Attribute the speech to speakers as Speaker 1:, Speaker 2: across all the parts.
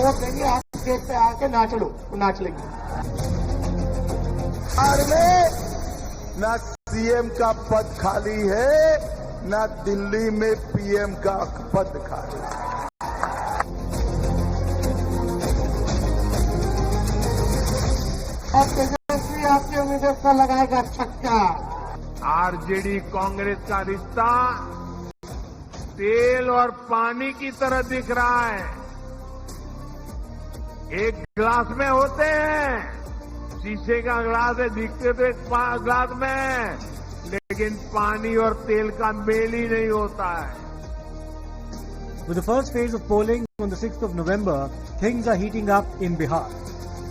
Speaker 1: Vote देंगे, आप stage पे आके नाच लो, वो नाच लेंगे।
Speaker 2: बिहार में न सीएम का पद खाली है, न दिल्ली में पीएम का पद खाली है।
Speaker 1: और तेजस्वी आपके उम्मीदवार पर लगाएगा छक्का।
Speaker 3: आरजेडी कांग्रेस का रिश्ता तेल और पानी की तरह दिख रहा है। एक गिलास में होते हैं, शीशे का ग्लास है, दिखते तो एक ग्लास में, लेकिन पानी और तेल का मेल ही नहीं होता है।
Speaker 4: With the first phase of polling on the 6th of November, things are heating up in Bihar.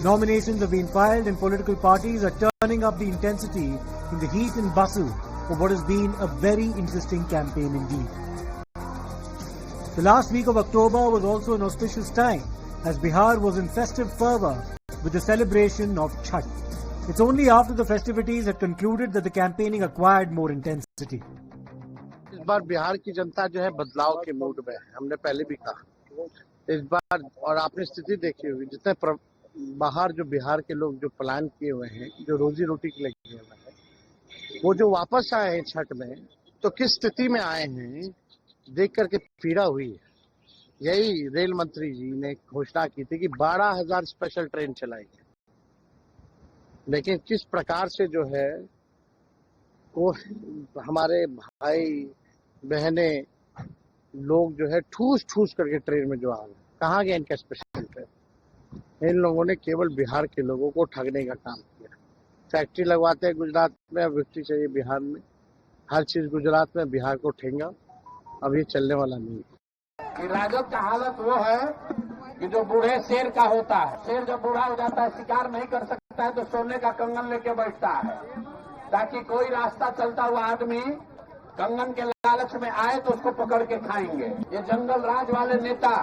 Speaker 4: Nominations have been filed and political parties are turning up the intensity in the heat and bustle of what has been a very interesting campaign indeed. The last week of October was also an auspicious time as Bihar was in festive fervour with the celebration of Chhath. It's only after the festivities had concluded that the campaigning acquired more intensity.
Speaker 5: इस बार बिहार की जनता जो है बदलाव के mood में है, हमने पहले भी कहा। इस बार और आपने स्थिति देखी होगी, जितने बाहर जो बिहार के लोग जो प्लान किए हुए हैं, जो रोजी रोटी के लिए किए हुए हैं, वो जो वापस आए हैं छठ में, तो किस स्थिति में आए हैं देख करके पीड़ा हुई है। यही रेल मंत्री जी ने घोषणा की थी कि 12,000 स्पेशल ट्रेन चलाएंगे, लेकिन किस प्रकार से जो है वो हमारे भाई बहने लोग जो है ठूस ठूस करके ट्रेन में जो आ गए, कहाँ गए इनका स्पेशल ट्रेन। इन लोगों ने केवल बिहार के लोगों को ठगने का काम किया। फैक्ट्री लगवाते हैं गुजरात में, अब फैक्ट्री चाहिए बिहार में, हर चीज गुजरात में, बिहार को ठेंगा। अब ये चलने वाला नहीं है।
Speaker 1: राजद का हालत वो है कि जो बूढ़े शेर का होता है, शेर जब बूढ़ा हो जाता है, शिकार नहीं कर सकता है, तो सोने का कंगन लेके बैठता है, ताकि कोई रास्ता चलता हुआ आदमी कंगन के लालच में आए तो उसको पकड़ के खाएंगे। ये जंगल राज वाले नेता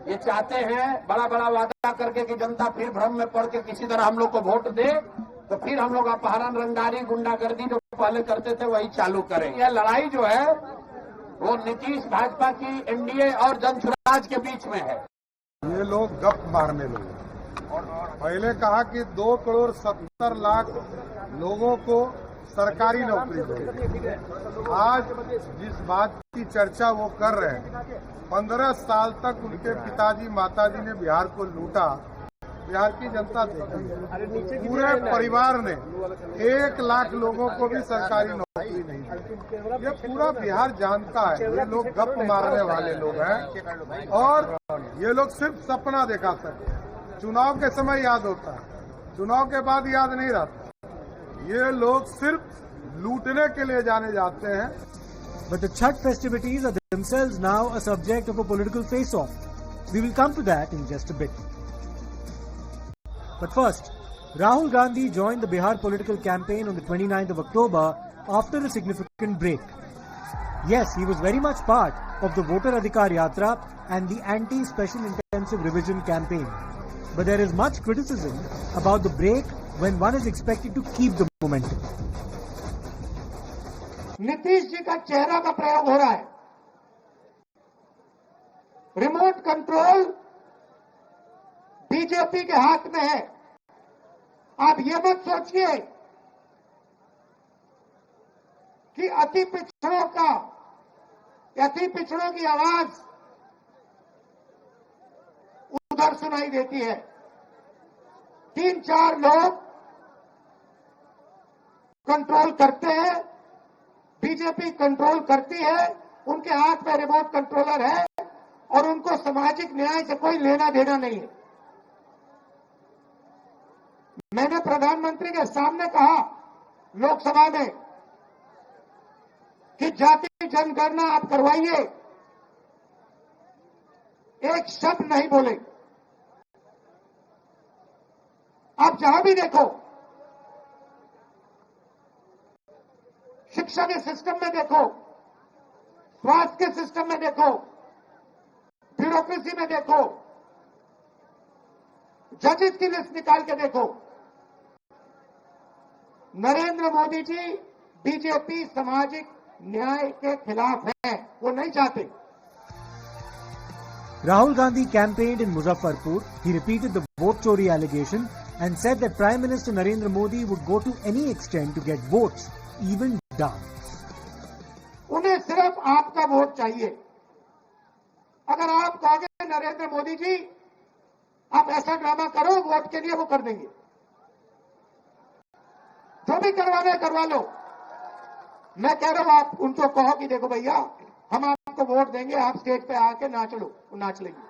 Speaker 1: ये चाहते हैं बड़ा बड़ा वादा करके कि जनता फिर भ्रम में पड़ के किसी तरह हम लोग को वोट दे, तो फिर हम लोग अपहरण, रंगदारी, गुंडागर्दी जो पहले करते थे वही चालू करें। यह लड़ाई जो है वो नीतीश भाजपा की एनडीए और जनसुराज के बीच में है।
Speaker 6: ये लोग गप मारने लगे। पहले कहा कि 2,70,00,000 लोगों को सरकारी नौकरी देगी। आज जिस बात की चर्चा वो कर रहे हैं, 15 साल तक उनके पिताजी माताजी ने बिहार को लूटा, बिहार की जनता देखी। पूरे परिवार ने 1,00,000 लोगों को भी सरकारी नौकरी नहीं दी। ये पूरा बिहार जानता है ये लोग गप मारने वाले लोग हैं और ये लोग सिर्फ सपना दिखा सकते हैं। चुनाव के समय याद होता है, चुनाव के बाद याद नहीं रहता। ये लोग सिर्फ लूटने के लिए जाने जाते हैं।
Speaker 4: But the Chhath festivities are themselves now a subject of a political face-off. We will come to that in just a bit. But first, Rahul Gandhi joined the Bihar political campaign on the 29th of October after a significant break. Yes, he was very much part of the Voter Adhikar Yatra and the anti-special intensive revision campaign. But there is much criticism about the break when one is expected to keep the momentum.
Speaker 1: Nitish ji का चेहरा का प्रयोग हो रहा है। Remote control BJP के हाथ में है। आप ये मत सोचिए कि अति पिछड़ों की आवाज उधर सुनाई देती है। 3-4 लोग कंट्रोल करते हैं, बीजेपी कंट्रोल करती है, उनके हाथ में रिमोट कंट्रोलर है और उनको सामाजिक न्याय से कोई लेना देना नहीं है। मैंने प्रधानमंत्री के सामने कहा लोकसभा में कि जाति जनगणना आप करवाइए, एक शब्द नहीं बोले। आप जहां भी देखो, शिक्षा के सिस्टम में देखो, स्वास्थ्य के सिस्टम में देखो, ब्यूरोक्रेसी में देखो, जजेस की लिस्ट निकाल के देखो, नरेंद्र मोदी जी बीजेपी सामाजिक न्याय के खिलाफ है, वो नहीं चाहते।
Speaker 4: Rahul Gandhi campaigned in Muzaffarpur. He repeated the vote chori allegation and said that Prime Minister Narendra Modi would go to any extent to get votes, even dance.
Speaker 7: उन्हें सिर्फ आपका वोट चाहिए। अगर आप कहोगे नरेंद्र मोदी जी आप ऐसा ड्रामा करो वोट के लिए, वो कर देंगे। जो भी करवाना है करवा लो। मैं कह रहा हूं आप उनको कहो कि देखो भैया हम आपको वोट देंगे, आप स्टेज पे आके नाच लो, वो नाच लेंगे।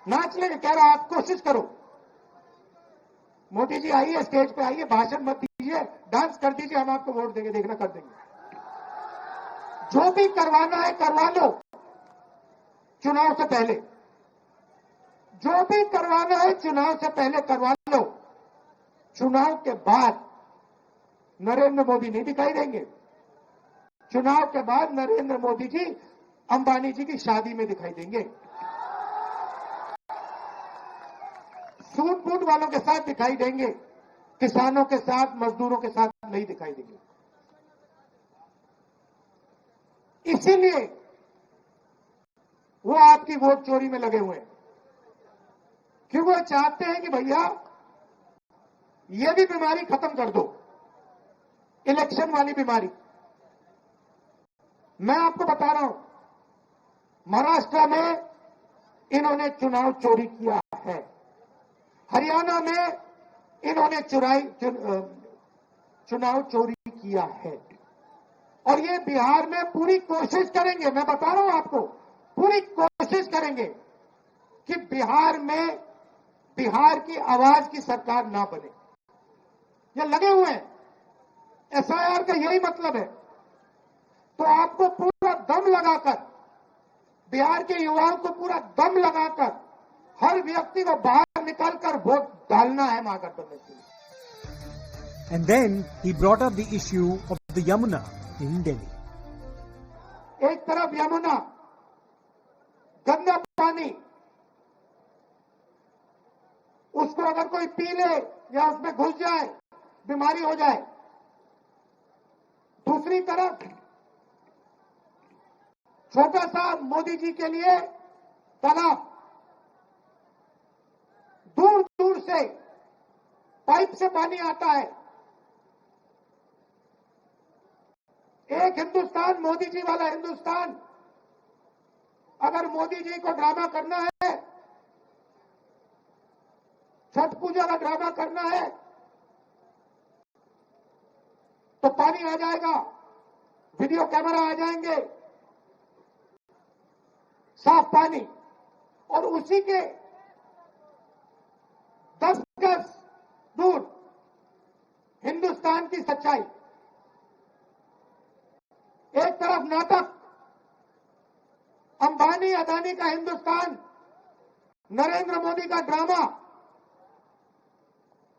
Speaker 7: नाच लेंगे। कह रहा आप कोशिश करो, मोदी जी आइए स्टेज पे आइए, भाषण मत दीजिए, डांस कर दीजिए, हम आपको वोट देंगे, देखना कर देंगे। जो भी करवाना है करवा लो चुनाव से पहले। जो भी करवाना है चुनाव से पहले करवा लो। चुनाव के बाद नरेंद्र मोदी नहीं दिखाई देंगे। चुनाव के बाद नरेंद्र मोदी जी अंबानी जी की शादी में दिखाई देंगे, सूट बूट वालों के साथ दिखाई देंगे, किसानों के साथ, मजदूरों के साथ नहीं दिखाई देंगे। इसीलिए वो आपकी वोट चोरी में लगे हुए हैं, क्योंकि वो चाहते हैं कि भैया ये भी बीमारी खत्म कर दो, इलेक्शन वाली बीमारी। मैं आपको बता रहा हूं, महाराष्ट्र में इन्होंने चुनाव चोरी किया है, हरियाणा में इन्होंने चुनाव चोरी किया है, और ये बिहार में पूरी कोशिश करेंगे। मैं बता रहा हूं आपको, पूरी कोशिश करेंगे कि बिहार में बिहार की आवाज की सरकार ना बने। ये लगे हुए हैं, एसआईआर का यही मतलब है। तो आपको पूरा दम लगाकर, बिहार के युवाओं को पूरा दम लगाकर हर व्यक्ति को बाहर निकालकर वोट डालना है महागठबंधन के लिए।
Speaker 4: And then he brought up the issue of the Yamuna in Delhi.
Speaker 7: एक तरफ यमुना, गंदा पानी, उसको अगर कोई पी ले या उसमें घुस जाए बीमारी हो जाए। दूसरी तरफ छोटा सा मोदी जी के लिए तालाब, दूर दूर से पाइप से पानी आता है। एक हिंदुस्तान, मोदी जी वाला हिंदुस्तान। अगर मोदी जी को ड्रामा करना है, छठ पूजा का ड्रामा करना है, तो पानी आ जाएगा, वीडियो कैमरा आ जाएंगे, साफ पानी, और उसी के 10 गज दूर हिंदुस्तान की सच्चाई। एक तरफ नाटक, अंबानी अदानी का हिंदुस्तान, नरेंद्र मोदी का ड्रामा,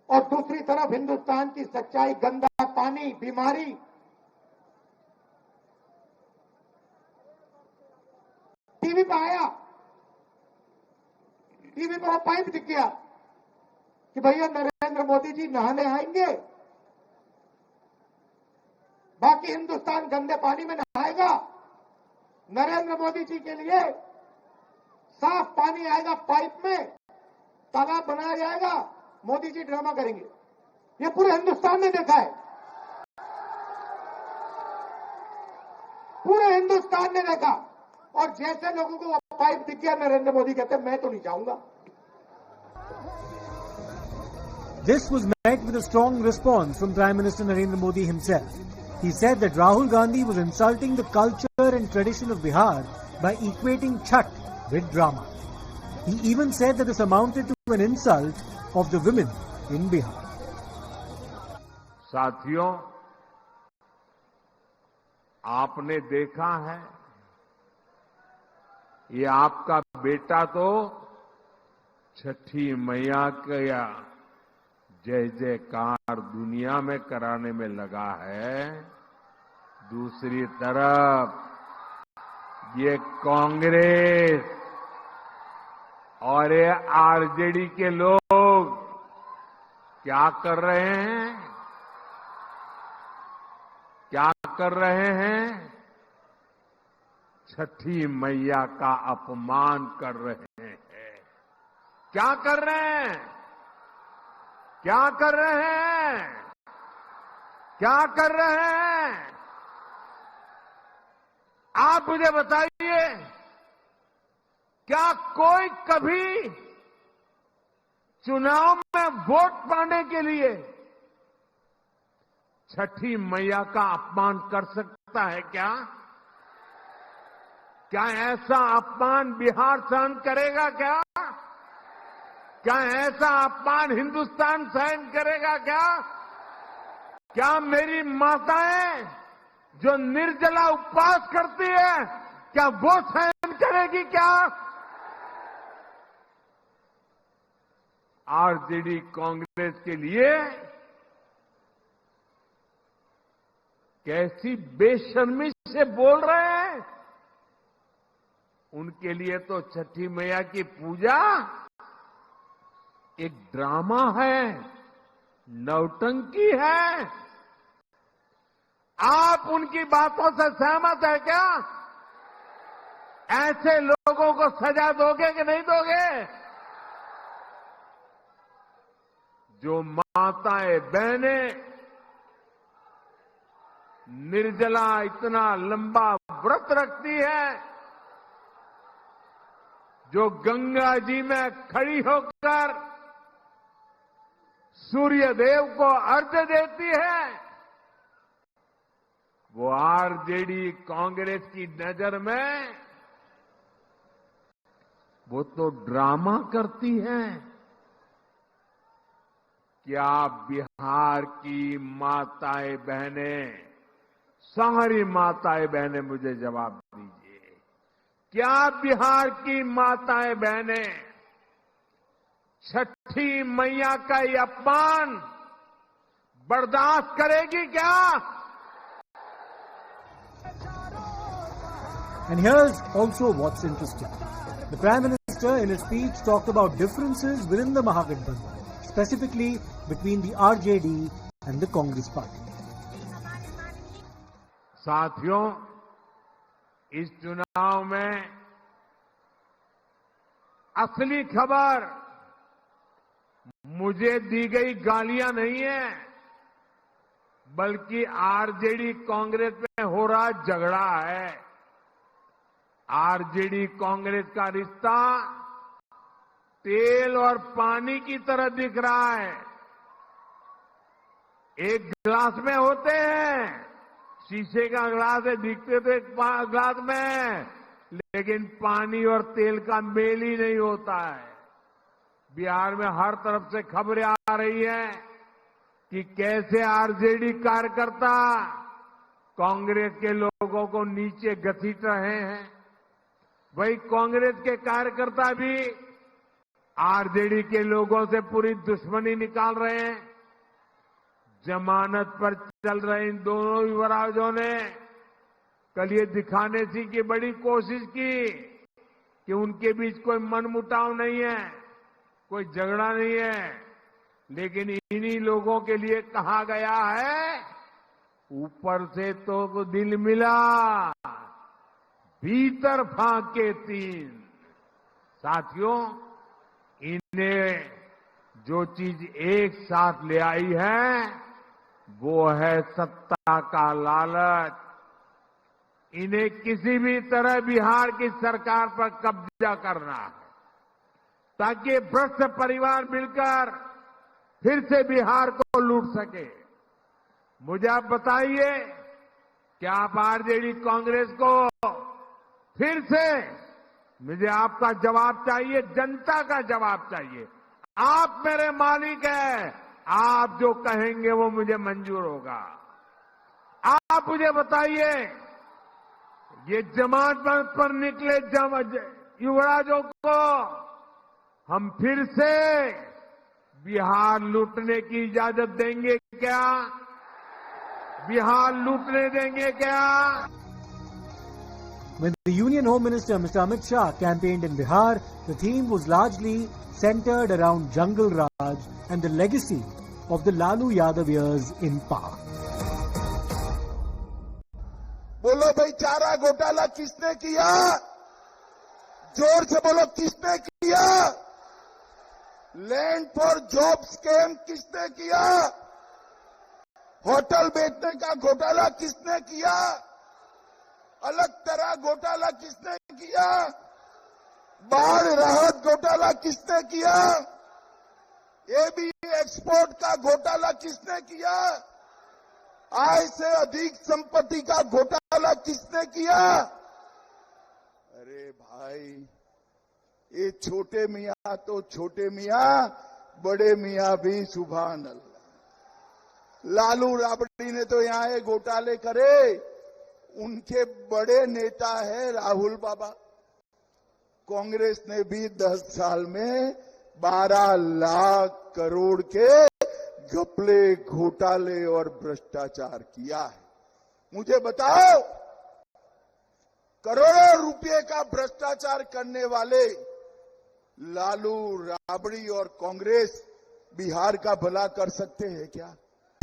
Speaker 7: और दूसरी तरफ हिंदुस्तान की सच्चाई, गंदा पानी, बीमारी। टीवी पे आया, टीवी पे वो पाइप दिख गया कि भैया नरेंद्र मोदी जी नहाने आएंगे, बाकी हिंदुस्तान गंदे पानी में नहाएगा। नरेंद्र मोदी जी के लिए साफ पानी आएगा, पाइप में तालाब बनाया जाएगा, मोदी जी ड्रामा करेंगे। ये पूरे हिंदुस्तान ने देखा है, पूरे हिंदुस्तान ने देखा। और जैसे लोगों को वो पाइप दिख गया, नरेंद्र मोदी कहते मैं तो नहीं जाऊंगा।
Speaker 4: This was met with a strong response from Prime Minister Narendra Modi himself. He said that Rahul Gandhi was insulting the culture and tradition of Bihar by equating Chhath with drama. He even said that this amounted to an insult of the women in Bihar.
Speaker 3: साथियों, आपने देखा है, ये आपका बेटा तो छठी मैया का जय जयकार दुनिया में कराने में लगा है। दूसरी तरफ ये कांग्रेस और ये आरजेडी के लोग क्या कर रहे हैं? क्या कर रहे हैं? छठी मैया का अपमान कर रहे हैं। क्या कर रहे हैं? क्या कर रहे हैं? क्या कर रहे हैं? आप मुझे बताइए, क्या कोई कभी चुनाव में वोट पाने के लिए छठी मैया का अपमान कर सकता है क्या? क्या ऐसा अपमान बिहार सहन करेगा क्या? क्या ऐसा अपमान हिंदुस्तान सहन करेगा क्या? क्या मेरी माताएं जो निर्जला उपवास करती है, क्या वो सहन करेगी क्या? आरजेडी कांग्रेस के लिए कैसी बेशर्मी से बोल रहे हैं। उनके लिए तो छठी मैया की पूजा एक ड्रामा है, नौटंकी है। आप उनकी बातों से सहमत है क्या? ऐसे लोगों को सजा दोगे कि नहीं दोगे? जो माताएं बहनें निर्जला इतना लंबा व्रत रखती है, जो गंगा जी में खड़ी होकर सूर्य देव को अर्घ्य देती है, वो आरजेडी कांग्रेस की नजर में वो तो ड्रामा करती है। क्या बिहार की माताएं बहनें, सारी माताएं बहनें मुझे जवाब दीजिए, क्या बिहार की माताएं बहनें छठी मैया का ये अपमान बर्दाश्त करेगी क्या?
Speaker 4: And here's also what's interesting. The Prime Minister in his speech talked about differences within the Mahagathbandhan, specifically between the RJD and the Congress party.
Speaker 3: साथियों, इस चुनाव में असली खबर मुझे दी गई गालियां नहीं है, बल्कि आरजेडी कांग्रेस में हो रहा झगड़ा है। आरजेडी कांग्रेस का रिश्ता तेल और पानी की तरह दिख रहा है। एक गिलास में होते हैं, शीशे का ग्लास है, दिखते तो एक ग्लास में, लेकिन पानी और तेल का मेल ही नहीं होता है। बिहार में हर तरफ से खबरें आ रही है कि कैसे आरजेडी कार्यकर्ता कांग्रेस के लोगों को नीचे घसीट रहे हैं। वही कांग्रेस के कार्यकर्ता भी आरजेडी के लोगों से पूरी दुश्मनी निकाल रहे हैं। जमानत पर चल रहे इन दोनों युवराजों ने कल ये दिखाने की बड़ी कोशिश की कि उनके बीच कोई मनमुटाव नहीं है, कोई झगड़ा नहीं है, लेकिन इन्हीं लोगों के लिए कहा गया है, ऊपर से तो दिल मिला, भीतर फाके तीन। साथियों, इन्हें जो चीज एक साथ ले आई है वो है सत्ता का लालच। इन्हें किसी भी तरह बिहार की सरकार पर कब्जा करना है, ताकि भ्रष्ट परिवार मिलकर फिर से बिहार को लूट सके। मुझे आप बताइए, क्या आप आरजेडी कांग्रेस को फिर से, मुझे आपका जवाब चाहिए, जनता का जवाब चाहिए। आप मेरे मालिक हैं, आप जो कहेंगे वो मुझे मंजूर होगा। आप मुझे बताइए, ये जमानत पर निकले युवराजों को हम फिर से बिहार लूटने की इजाजत देंगे क्या? बिहार लूटने देंगे क्या?
Speaker 4: When the Union Home Minister Mr. Amit Shah campaigned in Bihar, the theme was largely centered around Jungle Raj and the legacy of the Lalu Yadav years in power.
Speaker 2: बोलो भाई, चारा घोटाला किसने किया? जोर से बोलो, किसने किया? लैंड फॉर जॉब स्कैम किसने किया? होटल बेचने का घोटाला किसने किया? अलग तरह घोटाला किसने किया? बाढ़ राहत घोटाला किसने किया? एबी एक्सपोर्ट का घोटाला किसने किया? आय से अधिक संपत्ति का घोटाला किसने किया? अरे भाई, ये छोटे मियां तो छोटे मियां, बड़े मियां भी सुभान अल्लाह। लालू राबड़ी ने तो यहां ये घोटाले करे, उनके बड़े नेता है राहुल बाबा। कांग्रेस ने भी 10 साल में 12 लाख करोड़ के घपले, घोटाले और भ्रष्टाचार किया है। मुझे बताओ, करोड़ों रुपए का भ्रष्टाचार करने वाले लालू राबड़ी और कांग्रेस बिहार का भला कर सकते हैं क्या?